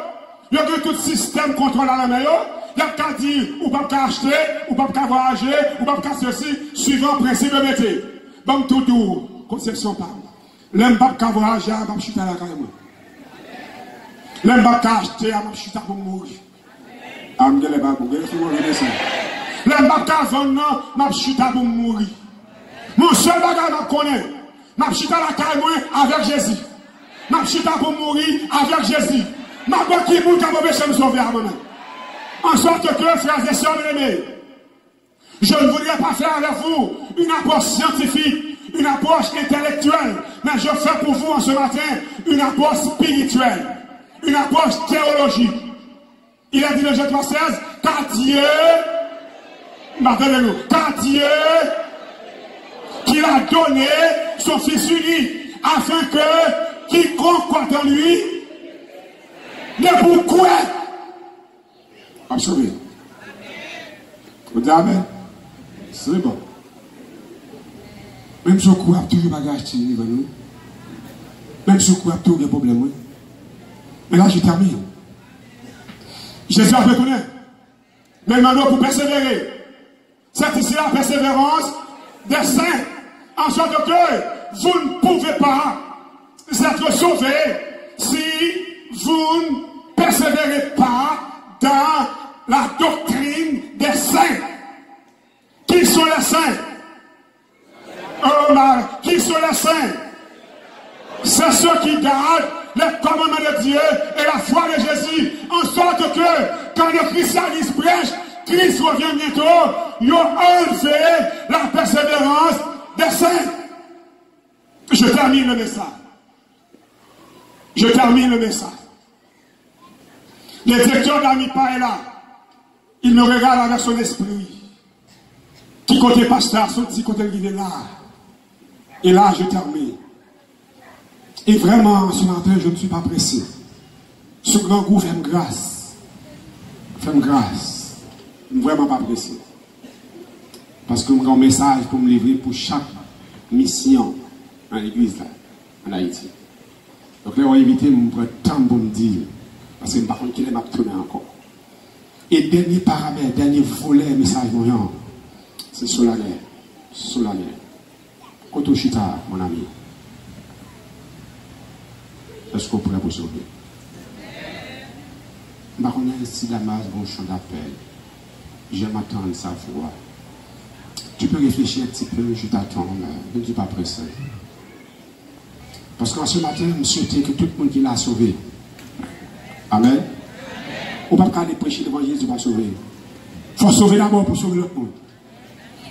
il y a tout système contrôle dans le meilleur, il y a qu'à dire, ou pas qu'à acheter, ou pas qu'à voyager, ou pas qu'à ceci, suivant le principe de métier. Bon, tout doux, conception parle. L'homme pas qu'à voyager, il va chuter à la carrière. L'homme pas qu'à acheter, il va chuter pour mourir. L'homme pas qu'à vendre, il va chuter pour mourir. Mon seul bagage que je connais, je suis à la carrière avec Jésus. Je suis pour mourir avec Jésus. Je suis pour me sauver à moi-même. En sorte que, frères et sœurs aimés, je ne voudrais pas faire avec vous une approche scientifique, une approche intellectuelle, mais je fais pour vous en ce matin une approche spirituelle, une approche théologique. Il a dit dans Jean 3,16, car Dieu, car Dieu, qu'il a donné son Fils unique, afin que quiconque croit en lui ne pourquoi absolument. Vous dites amen. C'est bon. Même si on croit toujours bagage qui nous, même si on croit toujours des problèmes. Mais là, je termine. Jésus a reconnu. Mais maintenant, pour persévérer, c'est ici la persévérance des saints. En sorte que vous ne pouvez pas être sauvés si vous ne persévérez pas dans la doctrine des saints. Qui sont les saints? Qui sont les saints? C'est ceux qui gardent les commandements de Dieu et la foi de Jésus. En sorte que quand le christianisme prêche, Christ revient bientôt, ils ont enlevé la persévérance des saints. Je termine le message. Je termine le message. Le directeur d'Amipa est là. Il me regarde avec son esprit. Qui côté pasteur, son petit côté il est là. Et là, je termine. Et vraiment, ce matin, je ne suis pas pressé. Ce grand goût fait grâce. Fait grâce. Je ne suis vraiment pas pressé. Parce que j'ai un message pour me livrer pour chaque mission dans l'église là, en Haïti. Donc là, on va éviter de me prendre temps pour me dire. Parce que par contre, il m'a tourné encore. Et dernier paramètre, dernier volet message moyen, c'est solennel. Solennel. Kotoshita, mon ami. Est-ce qu'on pourrait vous sauver? Je ne sais pas si la masse bon chant d'appel. J'aime attendre sa voix. Tu peux réfléchir un petit peu, je t'attends, mais je ne suis pas pressé. Parce qu'en ce matin, je souhaitais que tout le monde qui l'a sauvé. Amen. On ne peut pas aller prêcher devant Jésus pour sauver. Il faut sauver d'abord pour sauver l'autre monde.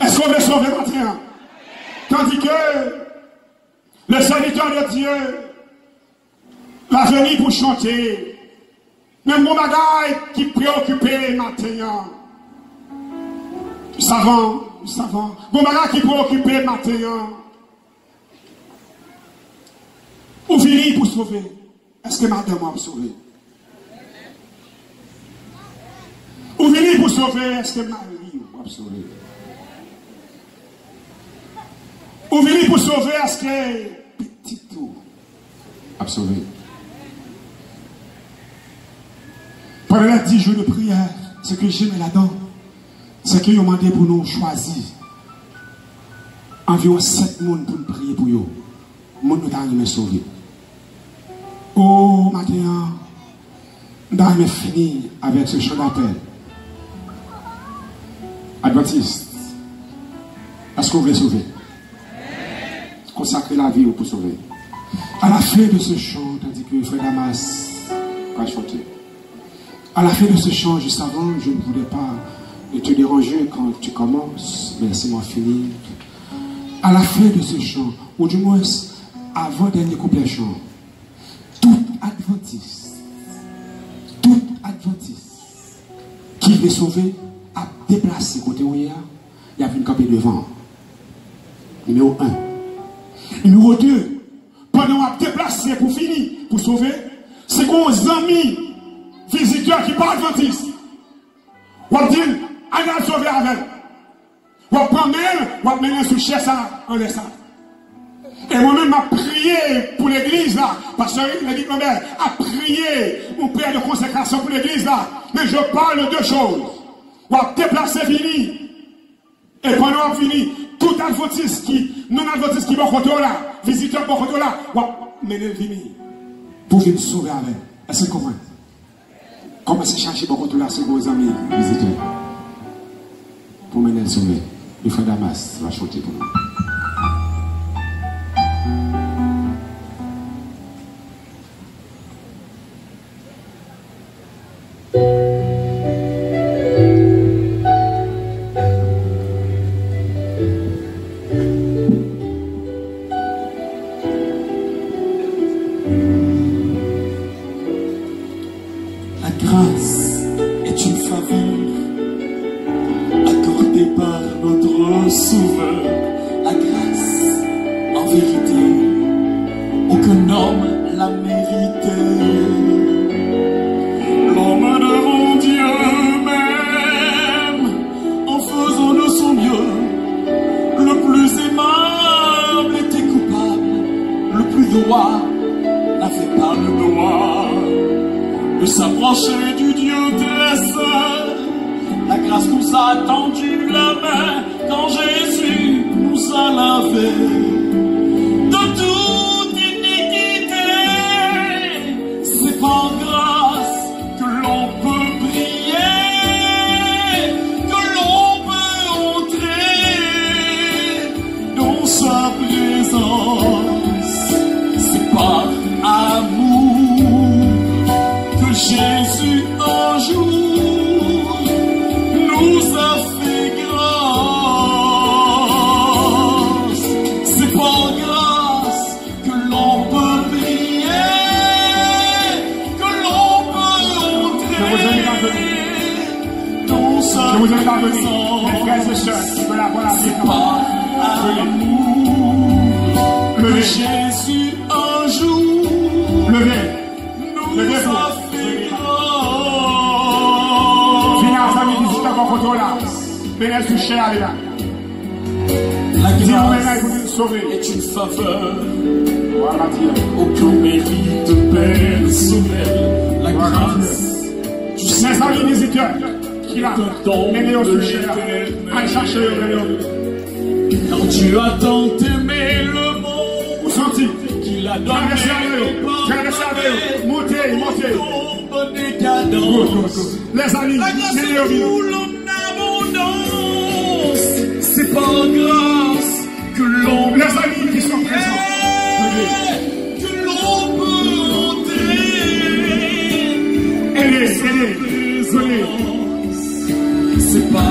Est-ce qu'on veut sauver maintenant? Tandis que le serviteur de Dieu va venir pour chanter. Même mon bagage qui préoccupait maintenant. Savant. Mon bagage qui préoccupait maintenant. Ou venir pour sauver. Est-ce que madame va sauver? Ou venir pour sauver, est-ce que Marie va sauver? Ou venir pour sauver, est-ce que petit tout va sauver? Pendant les 10 jours de prière, ce que j'aime là-dedans, c'est qu'ils ont demandé pour nous choisir environ 7 personnes pour nous prier pour eux. Nous avons sauver. Oh, maintenant, nous avons fini avec ce chant d'appel. Adventiste, est-ce qu'on veut sauver? Consacrer la vie pour sauver. À la fin de ce chant, tandis que Frère Damas va chanter. À la fin de ce chant, juste avant, je ne voulais pas te déranger quand tu commences, mais laissez-moi finir. À la fin de ce chant, ou du moins avant le dernier couplet chant, tout adventiste qui veut sauver a déplacé côté où il y a une camper devant. Numéro 1. Numéro 2, pendant qu'on a déplacé pour finir, pour sauver, c'est qu'on amis visiteurs qui pas adventistes. On dit, on a sauvé avec. On prend même, on met sous chaise en laissant. Et moi-même, m'a prié pour l'église là. Parce que l'église mère a prié mon prière de consécration pour l'église là. Mais je parle de deux choses. On a déplacé fini. Et pendant qu'on finit, tout adventiste qui, non-adventiste qui va côté là, visiteur va côté là, on va mener fini. Pour venir sauver avec. Est-ce que vous comprenez? Comment c'est chercher pour côté là, c'est vos amis visiteurs. Pour mener le sauver. Le frère Damas va chanter pour nous. est une faveur, aucun mérite personnel, la grâce du Seigneur est un don de l'éternel. Quand Dieu a tant aimé le monde, qu'il a donné bonne décadence, les amis, la grâce roule en abondance, c'est par grâce que l'on les amis qui sont présents, que l'on peut entrer. Aidez. C'est pas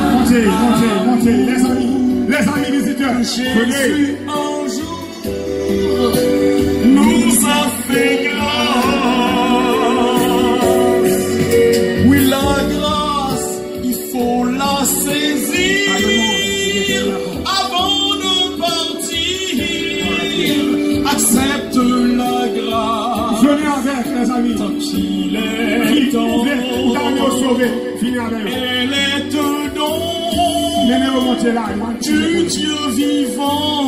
montez, les amis visiteurs, Jésus un jour nous a fait grâce. Oui, la grâce, il faut la saisir avant de partir. Accepte la grâce. Venez avec les amis. Tant qu'il est temps. Venez avec. Elle est un don du Dieu vivant.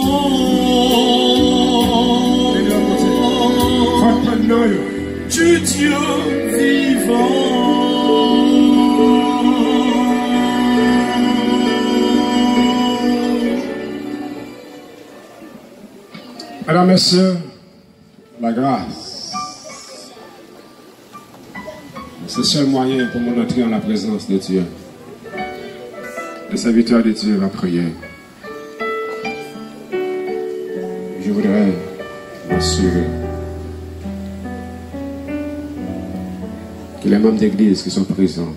Du Dieu vivant. Mesdames, Messieurs, la grâce. C'est le seul moyen pour nous entrer en la présence de Dieu. Le serviteur de Dieu va prier. Je voudrais m'assurer que les membres d'église qui sont présents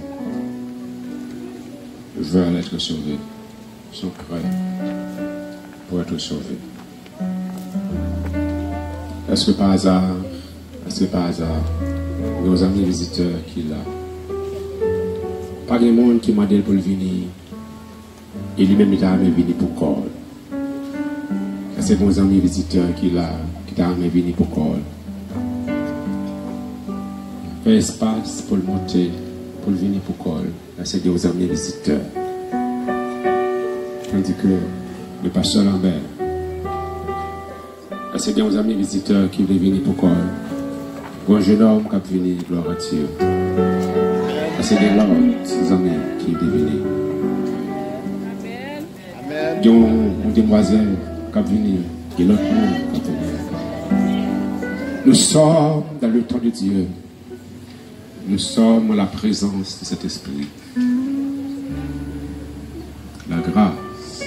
veulent être sauvés, sont prêts pour être sauvés. Est-ce que par hasard, nos amis visiteurs qui là, pas de monde qui m'a dit pour venir, et lui-même il a venu pour call. C'est nos amis visiteurs qui là, qui t'a venu pour call. Fait espace pour le monter, pour le venir pour call. Là, c'est des amis visiteurs. Tandis que le pasteur Lambert, là, c'est des amis visiteurs qui veulent venir pour call. Pour un jeune homme qui a venu, gloire à Dieu. Là, c'est des amis qui veulent venir. Il y a une demoiselle qui a venu, et l'autre monde qui a venu. Nous sommes dans le temps de Dieu. Nous sommes en la présence de cet esprit. La grâce,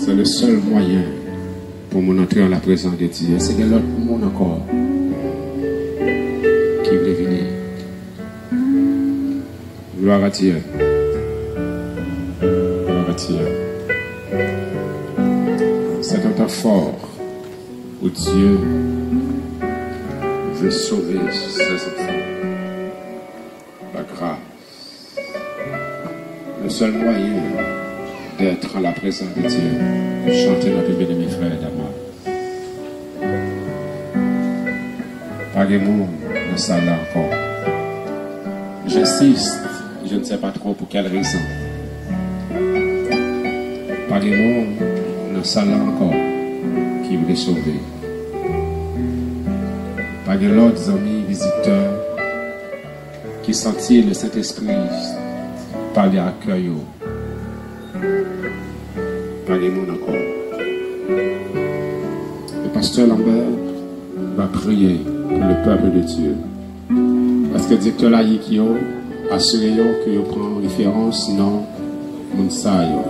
c'est le seul moyen pour mon entrer en la présence de Dieu. C'est de l'autre monde encore qui veut venir. Gloire à Dieu. Gloire à Dieu. C'est un temps fort où Dieu veut sauver ses enfants. La grâce, le seul moyen d'être en la présence de Dieu. Chantez notre bien de mes frères d'amour. Pas de monde dans ça là encore. J'insiste, je ne sais pas trop pour quelle raison. Pas de monde dans ça là encore qui voulait sauver. Pas de l'autre amis visiteurs qui sentit le Saint-Esprit parler à cœur. Pas de monde encore. Le pasteur Lambert va prier pour le peuple de Dieu. Parce que le directeur Laïkio assuré que vous prend référence, sinon, vous savez.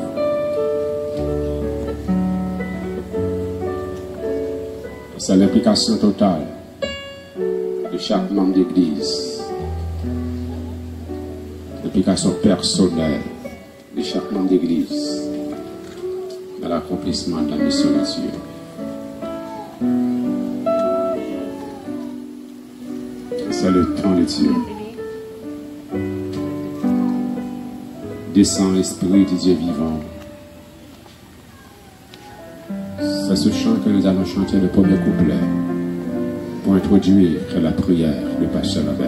C'est l'implication totale de chaque membre d'église. L'implication personnelle de chaque membre d'église dans l'accomplissement de la mission de Dieu. C'est le temps de Dieu. Descend l'Esprit du Dieu vivant. C'est ce chant que nous allons chanter le premier couplet pour introduire la prière de Pasteur Lambert.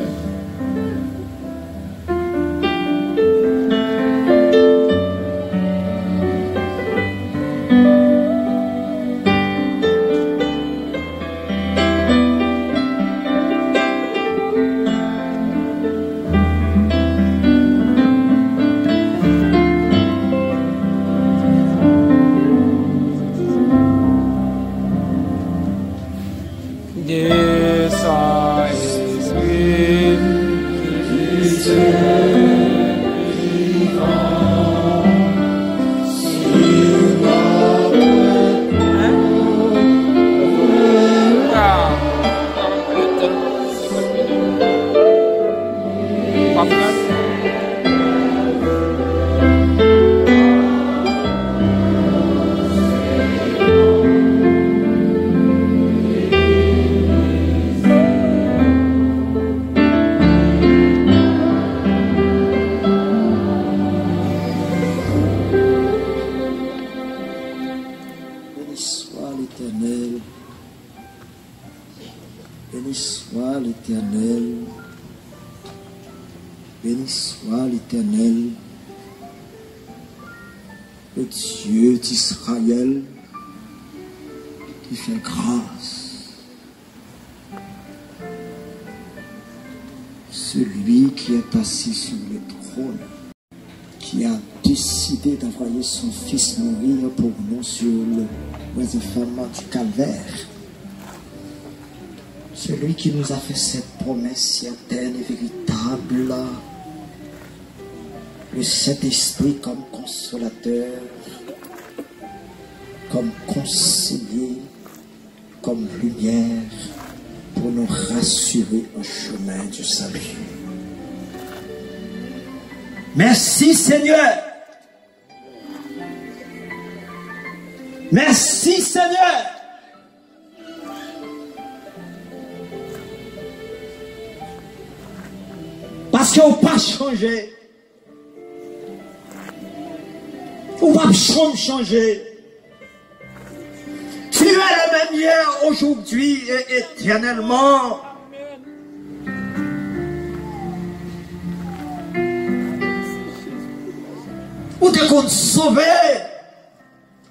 Celui qui est assis sur le trône, qui a décidé d'envoyer son Fils mourir pour nous sur le enfermement du calvaire. Celui qui nous a fait cette promesse certaine et véritable, le Saint-Esprit comme consolateur, comme conseiller, comme lumière, pour nous rassurer au chemin du salut. Merci Seigneur. Merci Seigneur. Parce qu'on n'a pas changé. On va changer. Tu es le même hier, aujourd'hui et éternellement. Ou te compte sauver,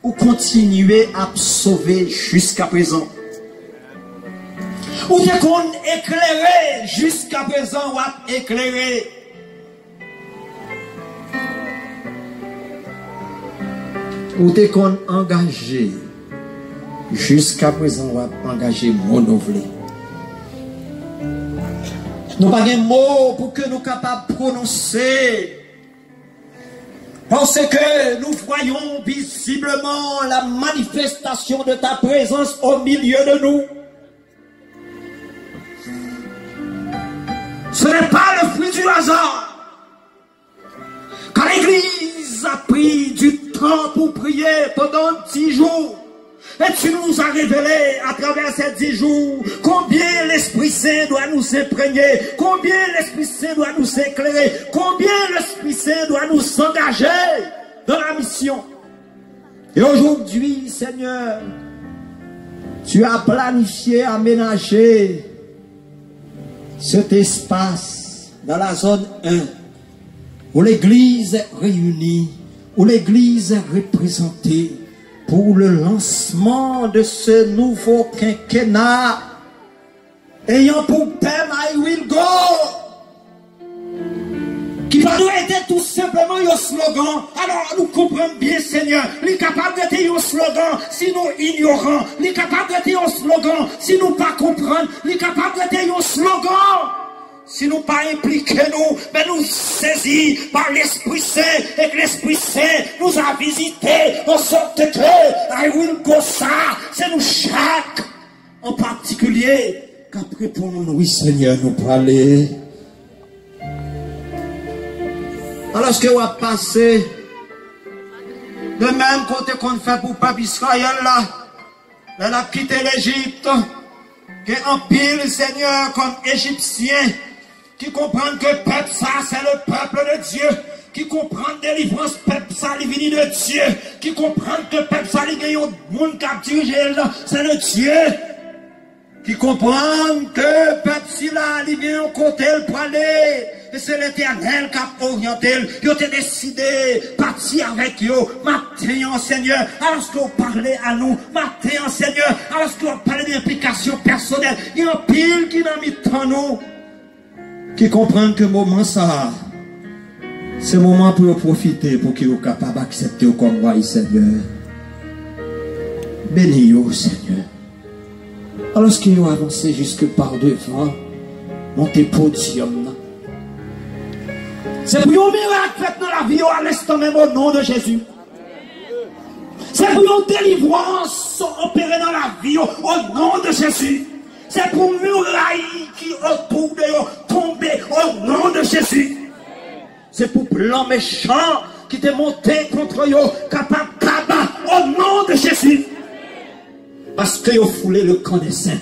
ou continuer à sauver jusqu'à présent. Ou te compte éclairer jusqu'à présent, ou à éclairer. Ou te compte engager jusqu'à présent, ou à engager renouveler. Nous n'avons pas de mots pour que nous soyons capables de prononcer. Parce que nous voyons visiblement la manifestation de ta présence au milieu de nous. Ce n'est pas le fruit du hasard. Quand l'Église a pris du temps pour prier pendant 10 jours, et tu nous as révélé à travers ces 10 jours combien l'Esprit Saint doit nous imprégner, combien l'Esprit Saint doit nous éclairer, combien l'Esprit Saint doit nous engager dans la mission. Et aujourd'hui, Seigneur, tu as planifié, aménagé cet espace dans la zone 1 où l'Église est réunie, où l'Église est représentée, pour le lancement de ce nouveau quinquennat ayant pour thème I will go, qui va nous aider tout simplement un slogan. Alors nous comprenons bien, Seigneur, il est capable d'être un slogan si nous ignorons, il est capable d'être un slogan si nous pas comprenons, il est capable d'être un slogan si nous pas impliqués nous, mais nous saisis par l'Esprit Saint, et que l'Esprit Saint nous a visités en sorte que I will go ça, c'est nous chaque en particulier qu'après pour nous, oui Seigneur, nous parler. Alors ce que on va passer de même côté qu'on fait pour peuple Israël là, elle a quitté l'Égypte, qui est en pile Seigneur comme Égyptien, qui comprennent que peuple ça c'est le peuple de Dieu, qui comprennent délivrance peuple ça il vient de Dieu, qui comprennent que peuple ça il gagne au monde qui a dirigé c'est le Dieu, qui comprennent que peuple si là il vient au côté pour aller, et c'est l'Éternel qui a orienté, il a décidé partir avec eux, matin Seigneur, alors que vous parlez à nous, matin Seigneur, alors que vous parlez d'implication personnelle, il y a un pile qui n'a mis dans nous, qui comprennent que moment ça, c'est le moment pour profiter, pour qu'ils soient capables d'accepter comme roi, Seigneur. Bénis-vous, Seigneur. Alors qu'ils ont avancé jusque par devant, montez podium. C'est pour un miracle fait dans la vie à l'instant même au nom de Jésus. C'est pour une délivrance opérée dans la vie au nom de Jésus. C'est pour muraille qui autour de eux tomber au nom de Jésus. C'est pour plan méchant qui t'est monté contre eux, capable d'abattre au nom de Jésus. Parce que vous foulez le camp des saints.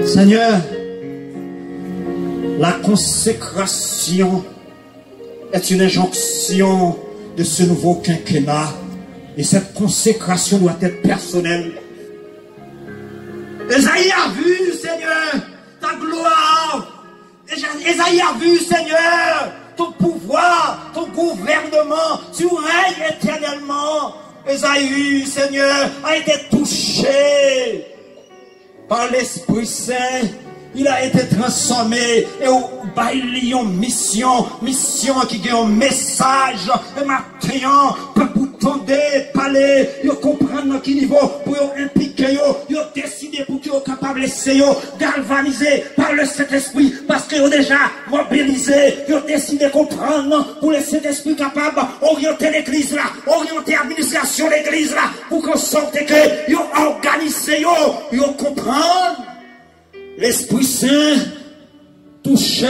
Seigneur, la consécration est une injonction de ce nouveau quinquennat. Et cette consécration doit être personnelle. Esaïe a vu, Seigneur, ta gloire. Esaïe a vu, Seigneur, ton pouvoir, ton gouvernement. Tu règnes éternellement. Esaïe, Seigneur, a été touché par l'Esprit Saint. Il a été transformé et au bail une mission qui a un message. Et maintenant, pour tendre, parler, ils comprennent à quel niveau, pour impliquer, ils ont décidé pour qu'ils soient capables de laisser, galvaniser par le Saint-Esprit, parce qu'ils ont déjà mobilisé, ils ont décidé de comprendre pour le Saint-Esprit capable d'orienter l'église là, orienter l'administration de l'église là, pour qu'on sorte que ils ont organisé, ils ont comprendre. L'Esprit Saint touche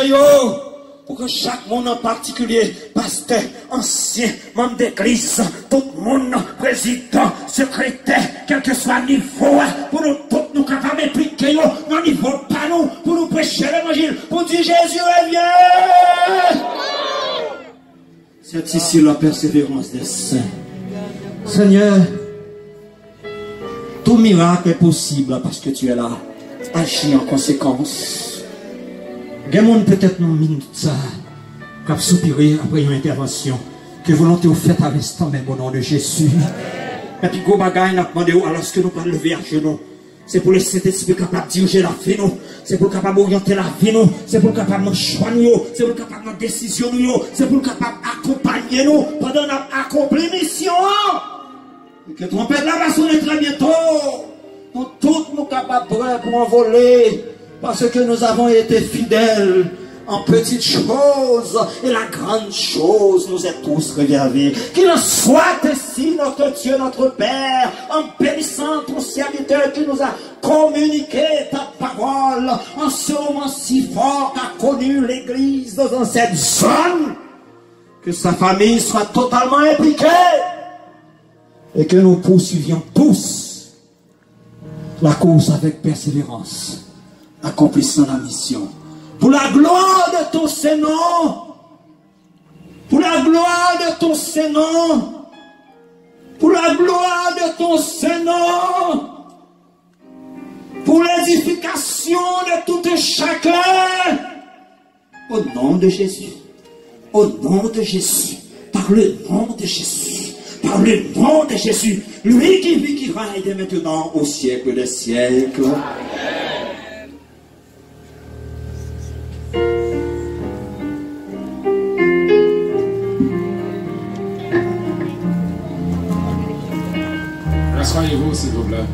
pour que chaque monde en particulier, pasteur, ancien, membre d'église, tout le monde, président, secrétaire, quel que soit le niveau, pour nous tous nous capables d'impliquer dans le niveau de panneau, pour nous prêcher l'évangile, pour dire Jésus revient. C'est ici la persévérance des saints. Seigneur, tout miracle est possible parce que tu es là. Agis en conséquence. Il y a des gens peut-être non minute ça, qui ont soupiré après une intervention. Que volonté vous faites à l'instant même au nom de Jésus. Et puis, go bagaille, n'a demandé alors que nous pas lever à genoux. C'est pour le Saint-Esprit capable de diriger la vie nous. C'est pour capable d'orienter la vie nous. C'est pour capable de choisir nous. C'est pour capable de décision nous. C'est pour capable d'accompagner nous pendant notre accompli mission. Et que trompette là va sonner très bientôt. Nous tous nous capables pour envoler. Parce que nous avons été fidèles en petites choses. Et la grande chose nous est tous réservée. Qu'il en soit ainsi, notre Dieu, notre Père, en bénissant ton serviteur qui nous a communiqué ta parole en ce moment si fort qu'a connu l'Église dans cette zone. Que sa famille soit totalement impliquée. Et que nous poursuivions tous la course avec persévérance, accomplissant la mission. Pour la gloire de ton Saint-Nom. Pour la gloire de ton Saint-Nom. Pour la gloire de ton Saint-Nom. Pour l'édification de tout chacun. Au nom de Jésus. Au nom de Jésus. Par le nom de Jésus. Par le nom de Jésus. Lui qui vit, qui règne dès maintenant au siècle des siècles. Amen. Rassoyez-vous, s'il vous plaît.